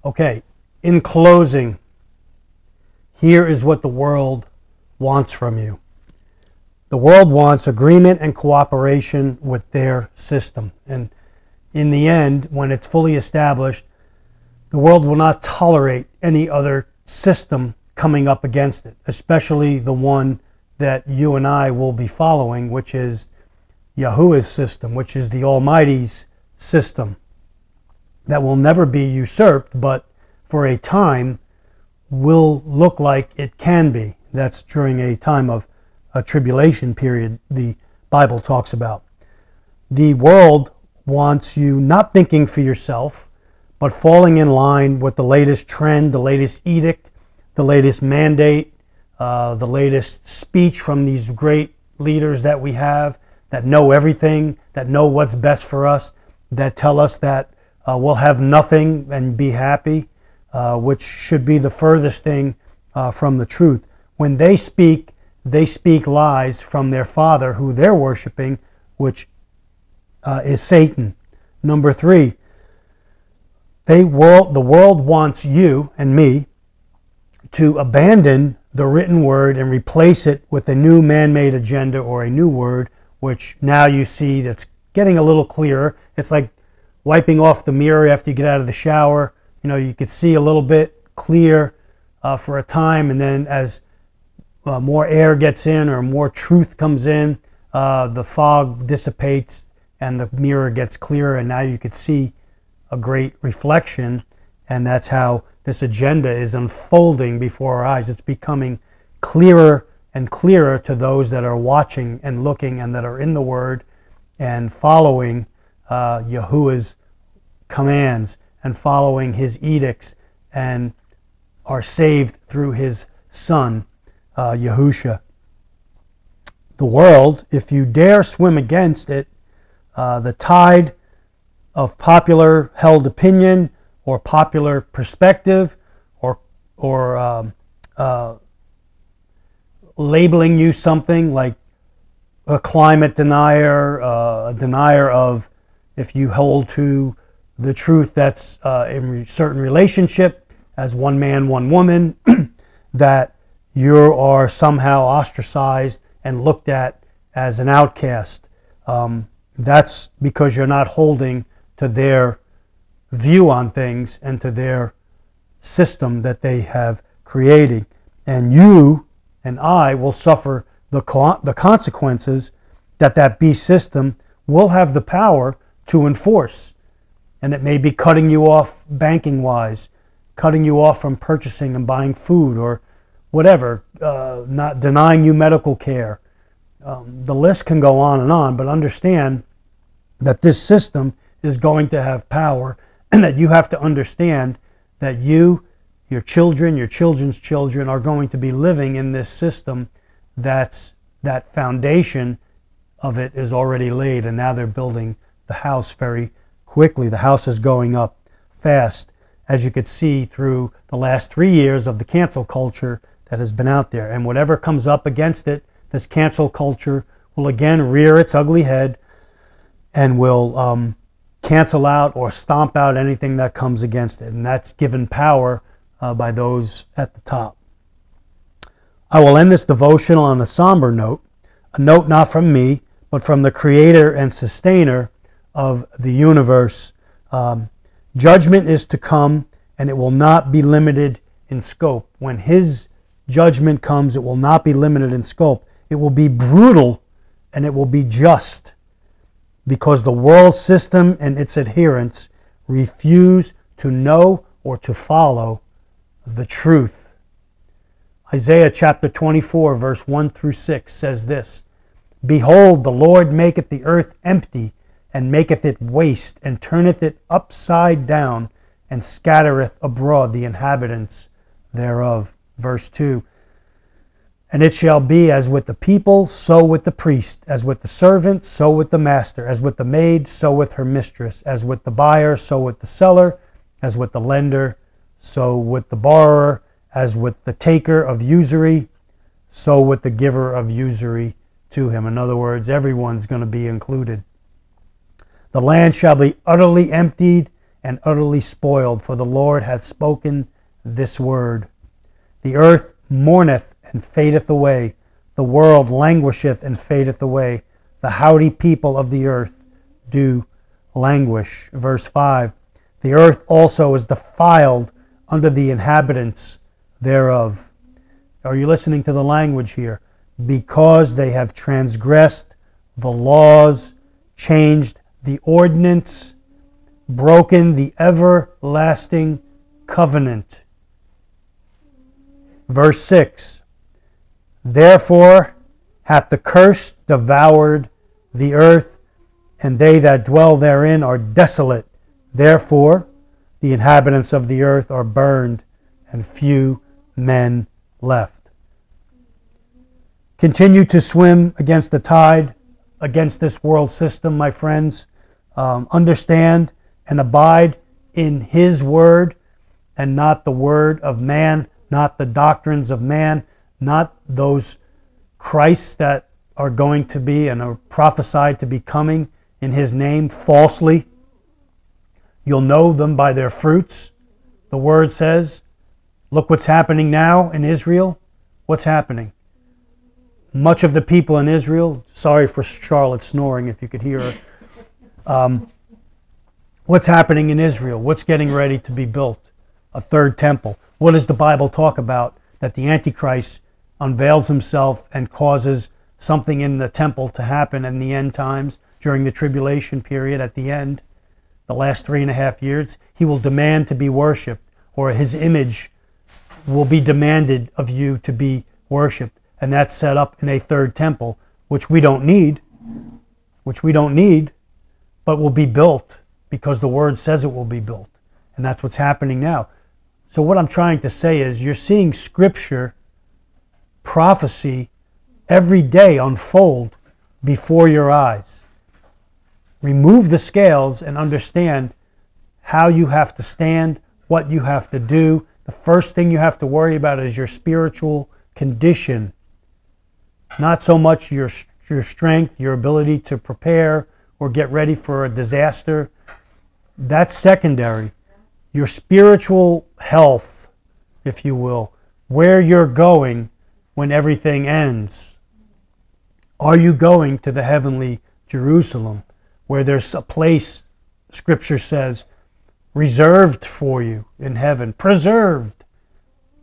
Okay, in closing, here is what the world wants from you. The world wants agreement and cooperation with their system. And in the end, when it's fully established, the world will not tolerate any other system coming up against it, especially the one that you and I will be following, which is Yahuwah's system, which is the Almighty's system that will never be usurped, but for a time will look like it can be. That's during a time of a tribulation period the Bible talks about. The world wants you not thinking for yourself, but falling in line with the latest trend, the latest edict, the latest mandate, the latest speech from these great leaders that we have, that know everything, that know what's best for us, that tell us that we'll have nothing and be happy, which should be the furthest thing from the truth. When they speak lies from their father, who they're worshiping, which is Satan. Number 3, the world wants you and me to abandon the written word and replace it with a new man-made agenda or a new word, which now you see that's getting a little clearer. It's like wiping off the mirror after you get out of the shower. You know, you could see a little bit clear for a time, and then as more air gets in or more truth comes in, the fog dissipates and the mirror gets clearer, and now you could see a great reflection. And that's how this agenda is unfolding before our eyes. It's becoming clearer and clearer to those that are watching and looking and that are in the Word and following Yahuwah's commands and following His edicts and are saved through His Son, Yahusha. The world, if you dare swim against it, the tide of popular held opinion or popular perspective or labeling you something like a climate denier, a denier of, if you hold to the truth that's in a certain relationship as one man, one woman, that you are somehow ostracized and looked at as an outcast. That's because you're not holding to their view on things and to their system that they have created. And you and I will suffer the consequences that beast system will have the power to enforce. And it may be cutting you off banking-wise, cutting you off from purchasing and buying food or whatever, not denying you medical care. The list can go on, but understand that this system is going to have power, and that you have to understand that you, your children, your children's children are going to be living in this system that foundation of it is already laid, and now they're building the house very quickly. The house is going up fast, as you could see through the last 3 years of the cancel culture that has been out there. And whatever comes up against it, this cancel culture will again rear its ugly head and will cancel out or stomp out anything that comes against it. And that's given power by those at the top. I will end this devotional on a somber note, a note not from me, but from the creator and sustainer of the universe. Judgment is to come, and it will not be limited in scope. When His judgment comes, it will not be limited in scope. It will be brutal, and it will be just, because the world system and its adherents refuse to know or to follow the truth. Isaiah chapter 24, verse 1 through 6 says this: Behold, the Lord maketh the earth empty, and maketh it waste, and turneth it upside down, and scattereth abroad the inhabitants thereof. Verse 2, And it shall be as with the people, so with the priest, as with the servant, so with the master, as with the maid, so with her mistress, as with the buyer, so with the seller, as with the lender, so with the borrower, as with the taker of usury, so with the giver of usury to him. In other words, everyone's going to be included. The land shall be utterly emptied, and utterly spoiled, for the Lord hath spoken this word. The earth mourneth and fadeth away. The world languisheth and fadeth away. The haughty people of the earth do languish. Verse 5. The earth also is defiled under the inhabitants thereof. Are you listening to the language here? Because they have transgressed the laws, changed the ordinance, broken the everlasting covenant. Verse 6. Therefore hath the curse devoured the earth, and they that dwell therein are desolate. Therefore the inhabitants of the earth are burned, and few men left. Continue to swim against the tide, against this world system, my friends. Understand and abide in His word and not the word of man, not the doctrines of man, not those Christs that are going to be and are prophesied to be coming in His name falsely. You'll know them by their fruits. The word says, look what's happening now in Israel. What's happening? Much of the people in Israel, sorry for Charlotte snoring if you could hear her. What's happening in Israel? What's getting ready to be built? A third temple. What does the Bible talk about? That the Antichrist unveils himself and causes something in the temple to happen in the end times, during the tribulation period at the end, the last 3.5 years. He will demand to be worshipped, or his image will be demanded of you to be worshipped. And that's set up in a third temple, which we don't need, but will be built because the Word says it will be built. And that's what's happening now. So what I'm trying to say is you're seeing Scripture, prophecy, every day unfold before your eyes. Remove the scales and understand how you have to stand, what you have to do. The first thing you have to worry about is your spiritual condition. Not so much your strength, your ability to prepare or get ready for a disaster. That's secondary. Your spiritual health, if you will, where you're going when everything ends. Are you going to the heavenly Jerusalem, where there's a place, Scripture says, reserved for you in heaven, preserved,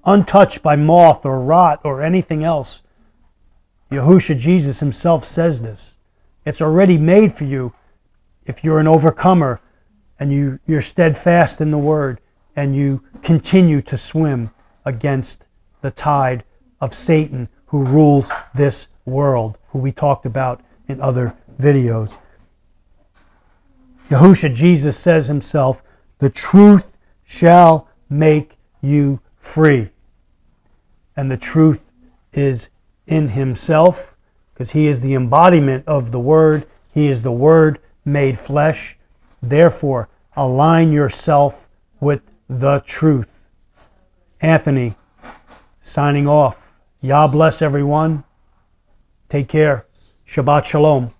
untouched by moth or rot or anything else? Yahushua Jesus himself says this. It's already made for you if you're an overcomer and you're steadfast in the Word and you continue to swim against the tide of Satan who rules this world, who we talked about in other videos. Yahushua Jesus says himself, the truth shall make you free. And the truth is in himself, because he is the embodiment of the Word. He is the Word made flesh. Therefore, align yourself with the truth. Anthony, signing off. Yah bless everyone. Take care. Shabbat Shalom.